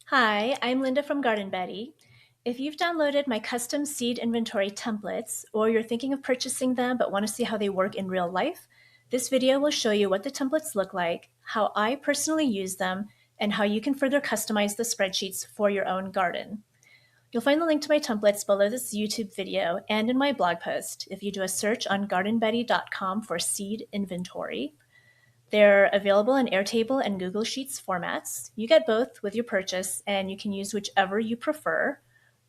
Hi, I'm Linda from Garden Betty. If you've downloaded my custom seed inventory templates, or you're thinking of purchasing them but want to see how they work in real life, this video will show you what the templates look like, how I personally use them, and how you can further customize the spreadsheets for your own garden. You'll find the link to my templates below this YouTube video and in my blog post if you do a search on gardenbetty.com for seed inventory. They're available in Airtable and Google Sheets formats. You get both with your purchase, and you can use whichever you prefer.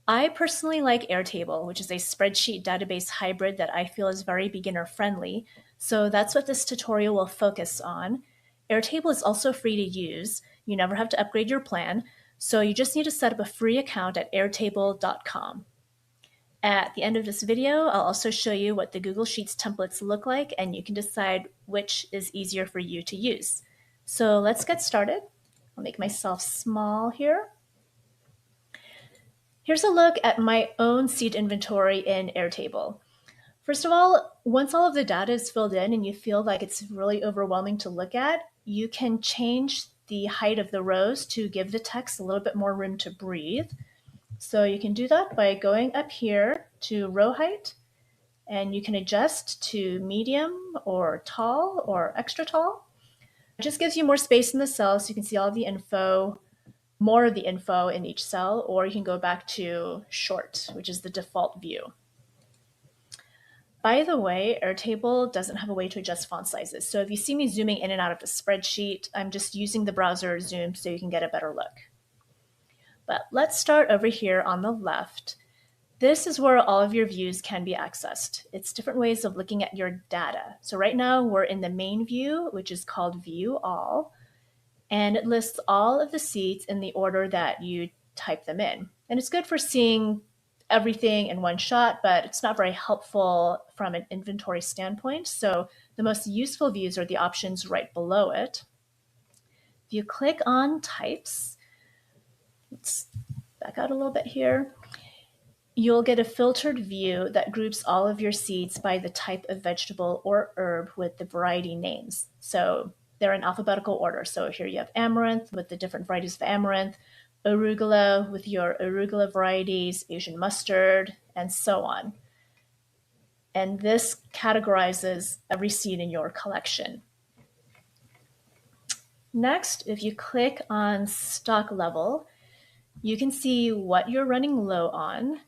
I personally like Airtable, which is a spreadsheet database hybrid that I feel is very beginner friendly. So that's what this tutorial will focus on. Airtable is also free to use. You never have to upgrade your plan. So you just need to set up a free account at airtable.com. At the end of this video, I'll also show you what the Google Sheets templates look like, and you can decide which is easier for you to use. So let's get started. I'll make myself small here. Here's a look at my own seed inventory in Airtable. First of all, once all of the data is filled in and you feel like it's really overwhelming to look at, you can change the height of the rows to give the text a little bit more room to breathe. So you can do that by going up here to row height, and you can adjust to medium or tall or extra tall. It just gives you more space in the cell so you can see all of the info, more of the info in each cell, or you can go back to short, which is the default view. By the way, Airtable doesn't have a way to adjust font sizes. So if you see me zooming in and out of the spreadsheet, I'm just using the browser zoom so you can get a better look. But let's start over here on the left. This is where all of your views can be accessed. It's different ways of looking at your data. So right now we're in the main view, which is called View All, and it lists all of the seeds in the order that you type them in. And it's good for seeing everything in one shot, but it's not very helpful from an inventory standpoint. So the most useful views are the options right below it. If you click on Types, let's back out a little bit here. You'll get a filtered view that groups all of your seeds by the type of vegetable or herb with the variety names. So they're in alphabetical order. So here you have amaranth with the different varieties of amaranth, arugula with your arugula varieties, Asian mustard, and so on. And this categorizes every seed in your collection. Next, if you click on stock level, you can see what you're running low on,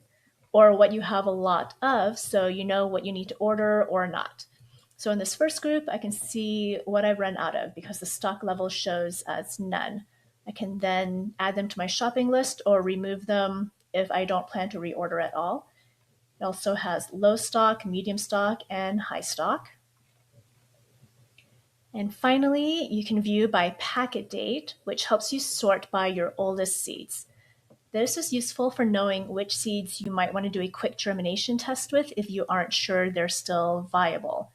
or what you have a lot of, so you know what you need to order or not. So in this first group, I can see what I've run out of because the stock level shows as none. I can then add them to my shopping list or remove them if I don't plan to reorder at all. It also has low stock, medium stock, and high stock. And finally, you can view by packet date, which helps you sort by your oldest seeds. This is useful for knowing which seeds you might want to do a quick germination test with if you aren't sure they're still viable.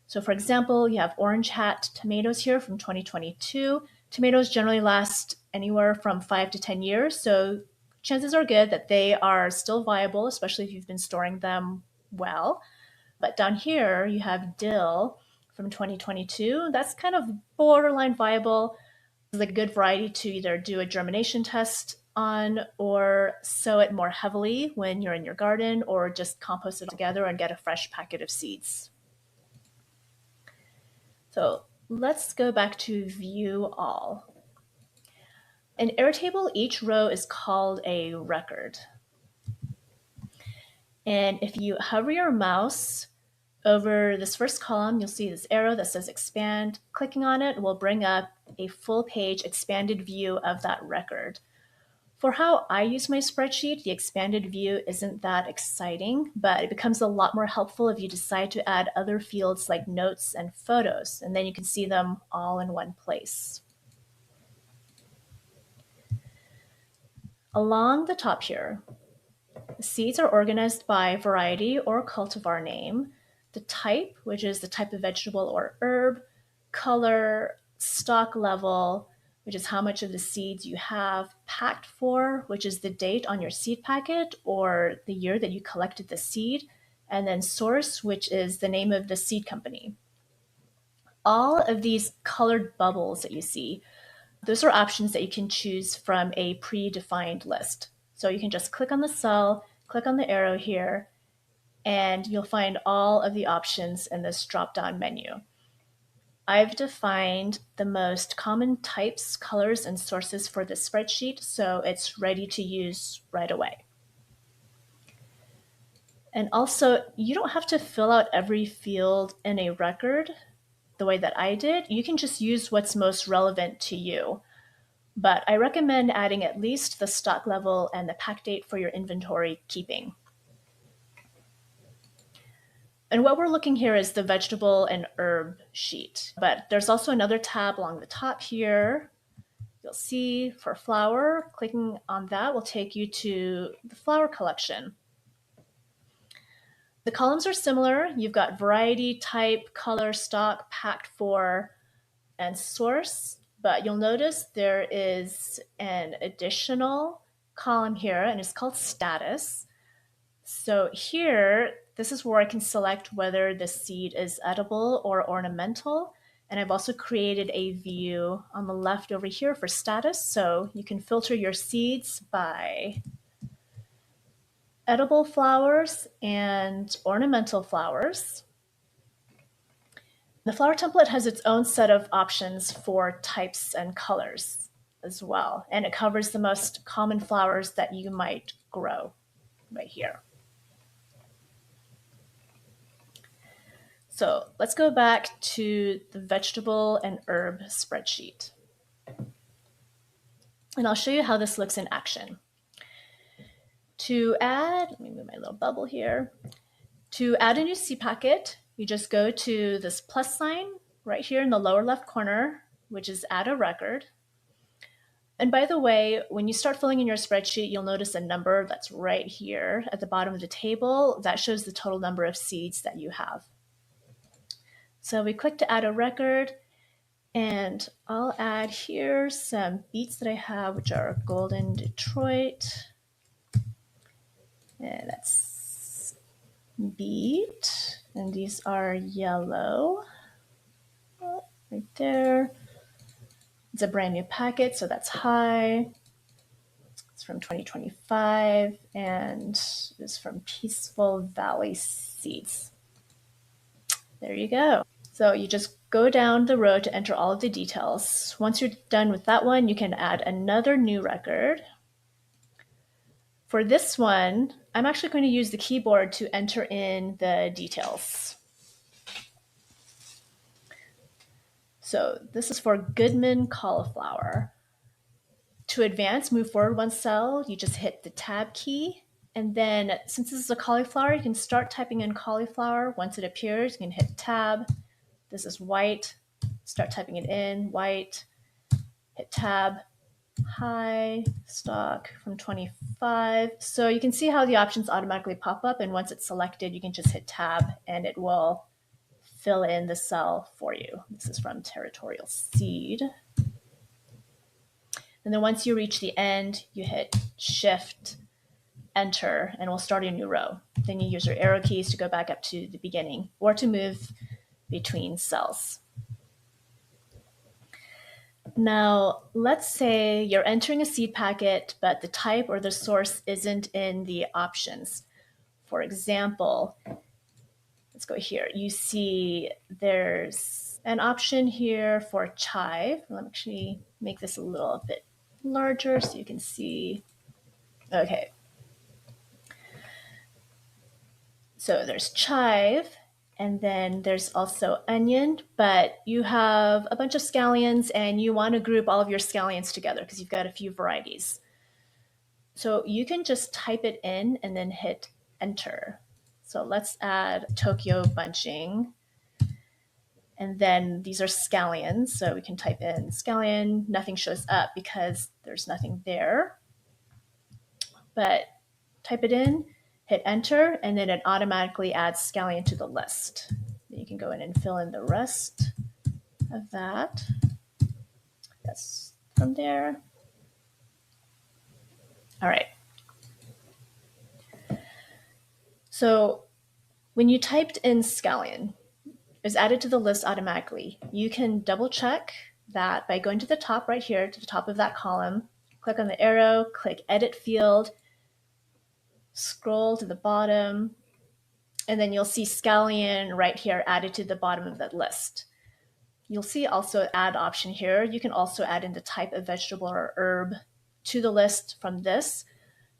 So for example, you have orange hat tomatoes here from 2022. Tomatoes generally last anywhere from 5 to 10 years, so chances are good that they are still viable, especially if you've been storing them well. But down here, you have dill from 2022. That's kind of borderline viable. It's like a good variety to either do a germination test on or sow it more heavily when you're in your garden, or just compost it together and get a fresh packet of seeds. So let's go back to view all. In Airtable, each row is called a record. And if you hover your mouse over this first column, you'll see this arrow that says expand. Clicking on it will bring up a full page expanded view of that record. For how I use my spreadsheet, the expanded view isn't that exciting, but it becomes a lot more helpful if you decide to add other fields like notes and photos, and then you can see them all in one place. Along the top here, the seeds are organized by variety or cultivar name, the type, which is the type of vegetable or herb, color, stock level, which is how much of the seeds you have, packed for, which is the date on your seed packet or the year that you collected the seed, and then source, which is the name of the seed company. All of these colored bubbles that you see Those are options that you can choose from a predefined list. So you can just click on the cell, click on the arrow here, and you'll find all of the options in this drop-down menu. I've defined the most common types, colors, and sources for this spreadsheet, so it's ready to use right away. And also, you don't have to fill out every field in a record the way that I did. You can just use what's most relevant to you. But I recommend adding at least the stock level and the pack date for your inventory keeping. And what we're looking here is the vegetable and herb sheet. But there's also another tab along the top here. You'll see for flower, clicking on that will take you to the flower collection. The columns are similar. You've got variety, type, color, stock, packed for, and source. But you'll notice there is an additional column here, and it's called status. So here, this is where I can select whether the seed is edible or ornamental. And I've also created a view on the left over here for status. So you can filter your seeds by edible flowers and ornamental flowers. The flower template has its own set of options for types and colors as well. And it covers the most common flowers that you might grow right here. So let's go back to the vegetable and herb spreadsheet. And I'll show you how this looks in action. To add, let me move my little bubble here. To add a new seed packet, you just go to this plus sign right here in the lower left corner, which is add a record. And by the way, when you start filling in your spreadsheet, you'll notice a number that's right here at the bottom of the table. That shows the total number of seeds that you have. So we click to add a record, and I'll add here some beets that I have, which are Golden Detroit. And that's beet, and these are yellow right there. It's a brand new packet, so that's high. It's from 2025 and it's from Peaceful Valley Seeds. There you go. So you just go down the row to enter all of the details. Once you're done with that one, you can add another new record. For this one, I'm actually going to use the keyboard to enter in the details. So this is for Goodman cauliflower. To advance, move forward one cell, you just hit the tab key. And then since this is a cauliflower, you can start typing in cauliflower. Once it appears, you can hit tab. This is white. Start typing it in, white. Hit tab. High, stock from 25. So you can see how the options automatically pop up. And once it's selected, you can just hit tab and it will fill in the cell for you. This is from Territorial Seed. And then once you reach the end, you hit Shift, Enter, and we'll start a new row. Then you use your arrow keys to go back up to the beginning or to move between cells. Now, let's say you're entering a seed packet, but the type or the source isn't in the options. For example, let's go here. You see there's an option here for chive. Let me actually make this a little bit larger so you can see. Okay. So there's chive, and then there's also onion, but you have a bunch of scallions and you want to group all of your scallions together because you've got a few varieties. So you can just type it in and then hit enter. So let's add Tokyo bunching. And then these are scallions. So we can type in scallion. Nothing shows up because there's nothing there. But type it in, hit enter, and then it automatically adds scallion to the list. Then you can go in and fill in the rest of that. That's from there. All right. So when you typed in scallion, it was added to the list automatically. You can double check that by going to the top right here, to the top of that column, click on the arrow, click Edit Field, scroll to the bottom, and then you'll see scallion right here added to the bottom of that list. You'll see also add option here. You can also add in the type of vegetable or herb to the list from this.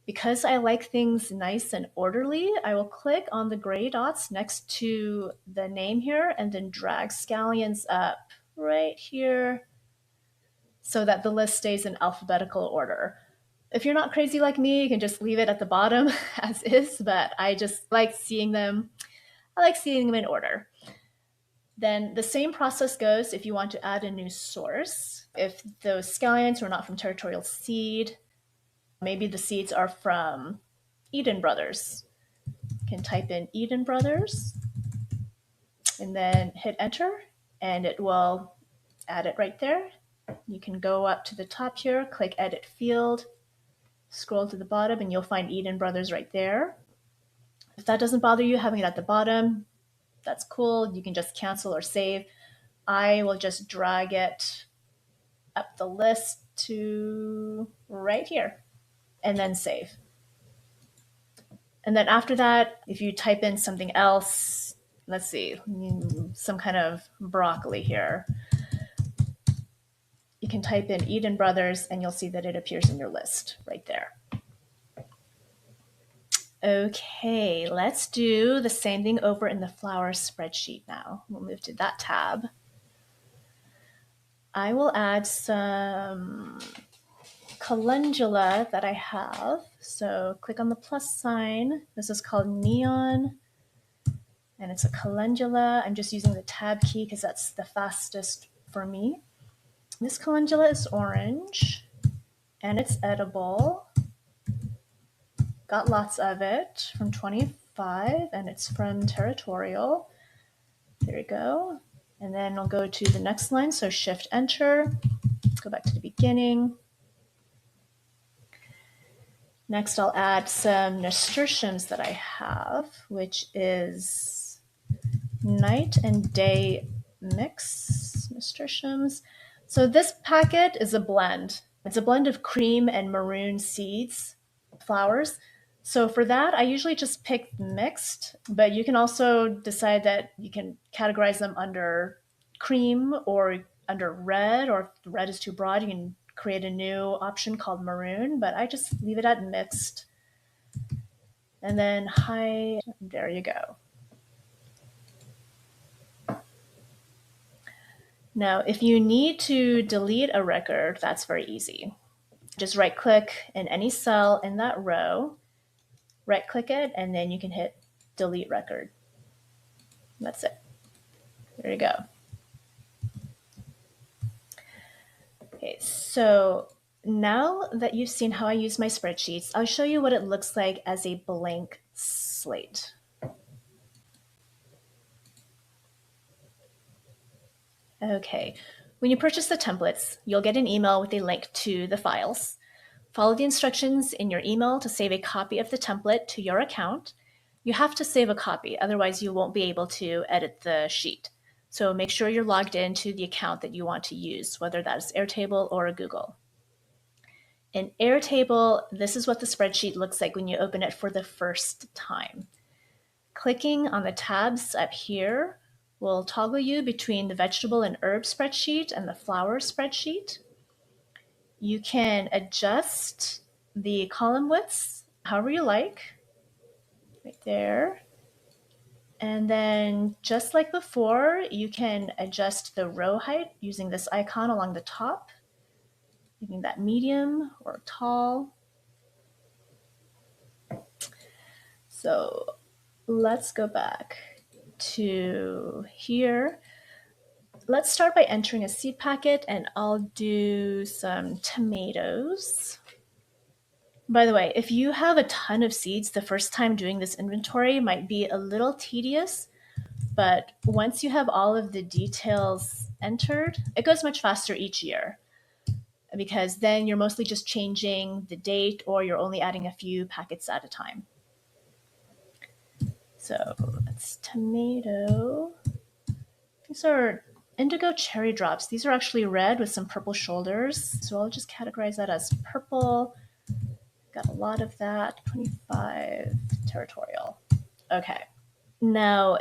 Because I like things nice and orderly, I will click on the gray dots next to the name here and then drag scallions up right here so that the list stays in alphabetical order. If you're not crazy like me, you can just leave it at the bottom as is, but I just like seeing them. I like seeing them in order. Then the same process goes if you want to add a new source. If those scallions were not from Territorial Seed, maybe the seeds are from Eden Brothers. You can type in Eden Brothers and then hit enter and it will add it right there. You can go up to the top here, click Edit Field, scroll to the bottom, and you'll find Eden Brothers right there. If that doesn't bother you having it at the bottom, that's cool. You can just cancel or save. I will just drag it up the list to right here and then save. And then after that, if you type in something else, let's see, some kind of broccoli here, you can type in Eden Brothers and you'll see that it appears in your list right there. Okay, let's do the same thing over in the flower spreadsheet now. We'll move to that tab. I will add some calendula that I have. So click on the plus sign. This is called Neon, and it's a calendula. I'm just using the tab key because that's the fastest for me. This calendula is orange, and it's edible. Got lots of it from 25, and it's from Territorial. There we go. And then I'll go to the next line, so Shift Enter. Go back to the beginning. Next, I'll add some nasturtiums that I have, which is night and day mix nasturtiums. So this packet is a blend. It's a blend of cream and maroon seeds, flowers. So for that, I usually just pick mixed, but you can also decide that you can categorize them under cream or under red, or if red is too broad, you can create a new option called maroon, but I just leave it at mixed. And then high, there you go. Now, if you need to delete a record, that's very easy. Just right click in any cell in that row, right click it, and then you can hit delete record. That's it. There you go. Okay, so now that you've seen how I use my spreadsheets, I'll show you what it looks like as a blank slate. Okay, when you purchase the templates, you'll get an email with a link to the files. Follow the instructions in your email to save a copy of the template to your account. You have to save a copy, otherwise you won't be able to edit the sheet. So make sure you're logged into the account that you want to use, whether that is Airtable or a Google. In Airtable, this is what the spreadsheet looks like when you open it for the first time. Clicking on the tabs up here will toggle you between the vegetable and herb spreadsheet and the flower spreadsheet. You can adjust the column widths however you like, right there. And then just like before, you can adjust the row height using this icon along the top, making that medium or tall. So let's go back to here. Let's start by entering a seed packet, and I'll do some tomatoes. By the way, if you have a ton of seeds, the first time doing this inventory might be a little tedious, but once you have all of the details entered, it goes much faster each year, because then you're mostly just changing the date or you're only adding a few packets at a time. So that's tomato. These are indigo cherry drops. These are actually red with some purple shoulders. So I'll just categorize that as purple. Got a lot of that. 25 territorial. Okay. Now,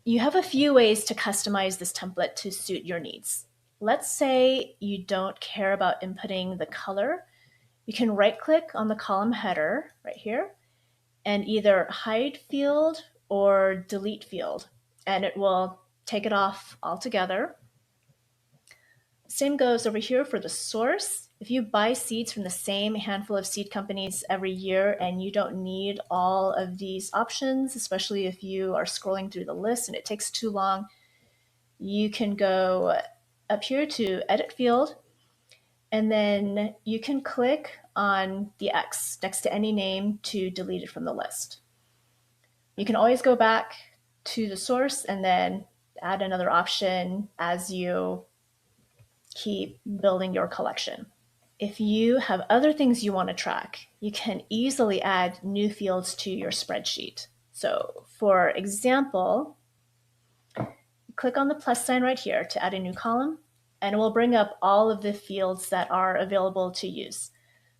you have a few ways to customize this template to suit your needs. Let's say you don't care about inputting the color. You can right-click on the column header right here and either hide field or delete field, and it will take it off altogether. Same goes over here for the source. If you buy seeds from the same handful of seed companies every year and you don't need all of these options, especially if you are scrolling through the list and it takes too long, you can go up here to edit field, and then you can click on the X next to any name to delete it from the list. You can always go back to the source and then add another option as you keep building your collection. If you have other things you want to track, you can easily add new fields to your spreadsheet. So for example, click on the plus sign right here to add a new column, and it will bring up all of the fields that are available to use.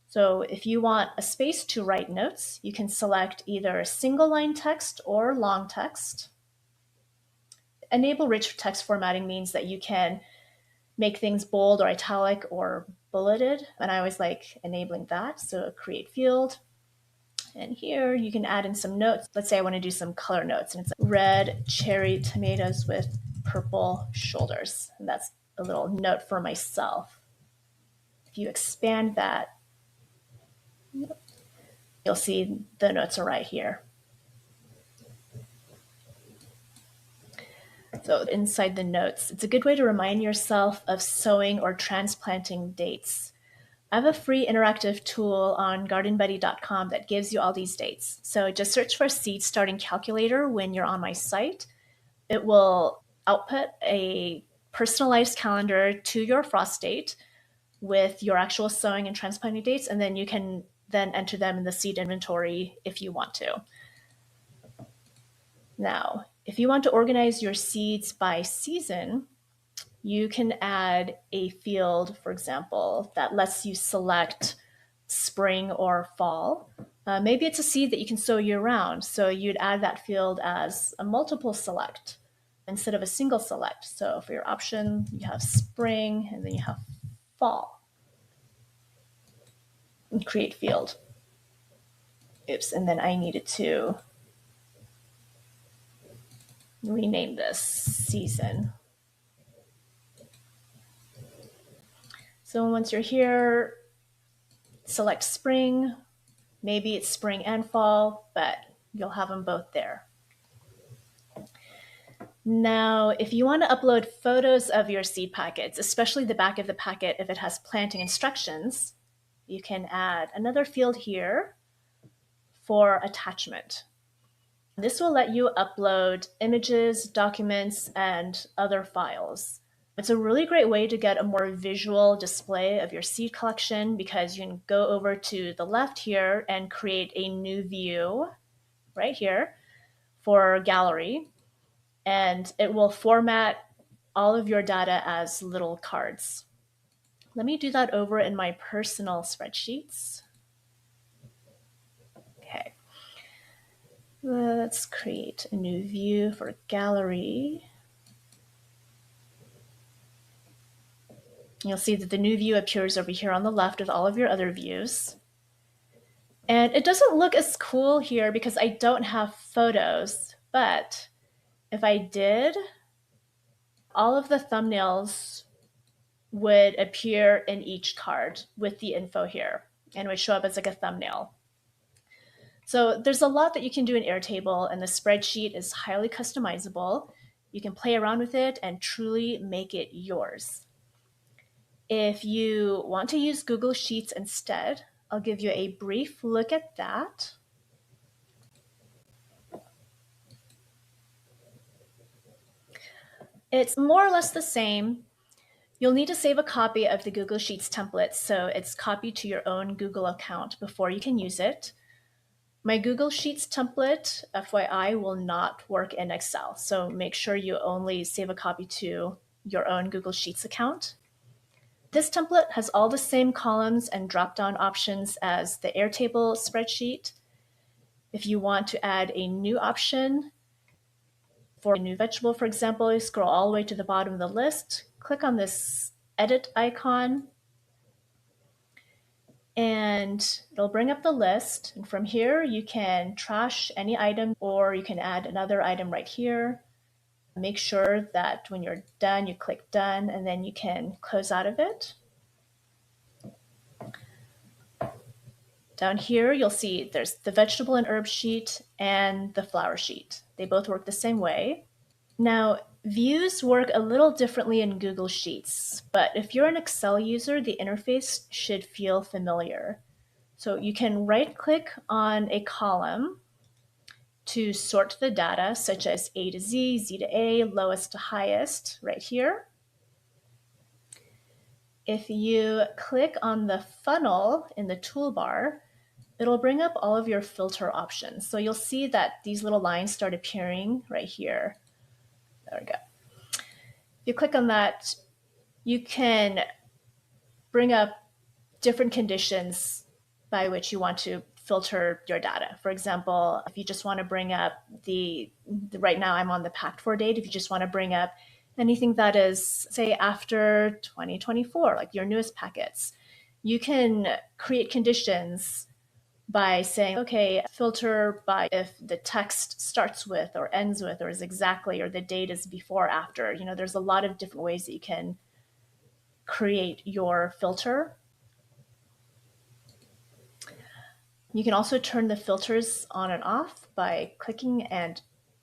So if you want a space to write notes, you can select either single line text or long text. Enable rich text formatting means that you can make things bold or italic or bulleted, and I always like enabling that. So create field, and here you can add in some notes. Let's say I want to do some color notes, and it's like red cherry tomatoes with purple shoulders, and that's a little note for myself. If you expand that, you'll see the notes are right here. So inside the notes, it's a good way to remind yourself of sowing or transplanting dates. I have a free interactive tool on gardenbuddy.com that gives you all these dates. So just search for seed starting calculator when you're on my site. It will output a personalized calendar to your frost date with your actual sowing and transplanting dates, and then you can then enter them in the seed inventory if you want to. Now, if you want to organize your seeds by season, you can add a field, for example, that lets you select spring or fall. Maybe it's a seed that you can sow year round, so you'd add that field as a multiple select instead of a single select. So for your option, you have spring and then you have fall. And create field. Oops, and then I needed to rename this season. So once you're here, select spring. Maybe it's spring and fall, but you'll have them both there. Now, if you want to upload photos of your seed packets, especially the back of the packet if it has planting instructions, you can add another field here for attachment. This will let you upload images, documents, and other files. It's a really great way to get a more visual display of your seed collection because you can go over to the left here and create a new view right here for gallery, and it will format all of your data as little cards. Let me do that over in my personal spreadsheets. Okay. Let's create a new view for gallery. You'll see that the new view appears over here on the left with all of your other views. And it doesn't look as cool here because I don't have photos, but if I did, all of the thumbnails would appear in each card with the info here and would show up as like a thumbnail. So there's a lot that you can do in Airtable, and the spreadsheet is highly customizable. You can play around with it and truly make it yours. If you want to use Google Sheets instead, I'll give you a brief look at that. It's more or less the same. You'll need to save a copy of the Google Sheets template so it's copied to your own Google account before you can use it. My Google Sheets template, FYI, will not work in Excel. So make sure you only save a copy to your own Google Sheets account. This template has all the same columns and drop-down options as the Airtable spreadsheet. If you want to add a new option for a new vegetable, for example, you scroll all the way to the bottom of the list, click on this edit icon, and it'll bring up the list. And from here, you can trash any item, or you can add another item right here. Make sure that when you're done, you click done, and then you can close out of it. Down here, you'll see there's the vegetable and herb sheet and the flower sheet. They both work the same way. Now, views work a little differently in Google Sheets, but if you're an Excel user, the interface should feel familiar. So you can right-click on a column to sort the data, such as A to Z, Z to A, lowest to highest, right here. If you click on the funnel in the toolbar, it'll bring up all of your filter options. So you'll see that these little lines start appearing right here. There we go. If you click on that, you can bring up different conditions by which you want to filter your data. For example, if you just want to bring up right now I'm on the packed for date, if you just want to bring up anything that is, say, after 2024, like your newest packets, you can create conditions by saying, okay, filter by if the text starts with or ends with or is exactly, or the date is before or after. You know, there's a lot of different ways that you can create your filter. You can also turn the filters on and off by clicking and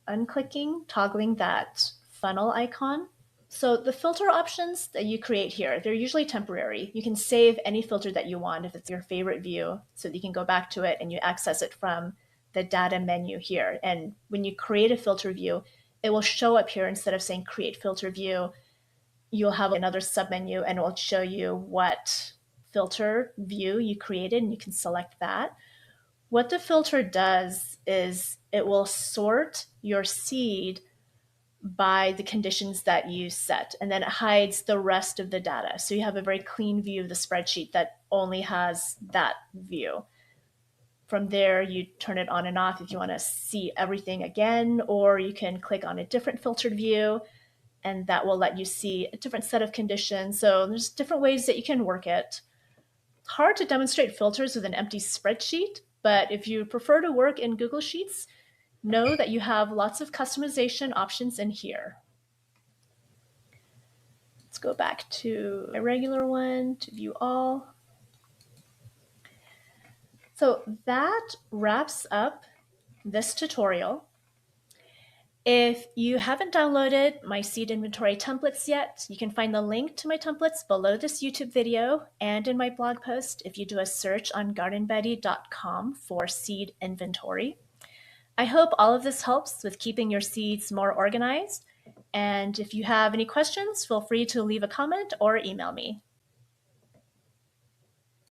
unclicking, toggling that funnel icon. So the filter options that you create here, they're usually temporary. You can save any filter that you want if it's your favorite view, so that you can go back to it and you access it from the data menu here. And when you create a filter view, it will show up here. Instead of saying create filter view, you'll have another submenu and it will show you what filter view you created, and you can select that. What the filter does is it will sort your seed by the conditions that you set, and then it hides the rest of the data. So you have a very clean view of the spreadsheet that only has that view. From there, you turn it on and off if you want to see everything again, or you can click on a different filtered view, and that will let you see a different set of conditions. So there's different ways that you can work it. It's hard to demonstrate filters with an empty spreadsheet, but if you prefer to work in Google Sheets, know that you have lots of customization options in here. Let's go back to my regular one to view all. So that wraps up this tutorial. If you haven't downloaded my seed inventory templates yet, you can find the link to my templates below this YouTube video and in my blog post if you do a search on gardenbuddy.com for seed inventory. I hope all of this helps with keeping your seeds more organized. And if you have any questions, feel free to leave a comment or email me.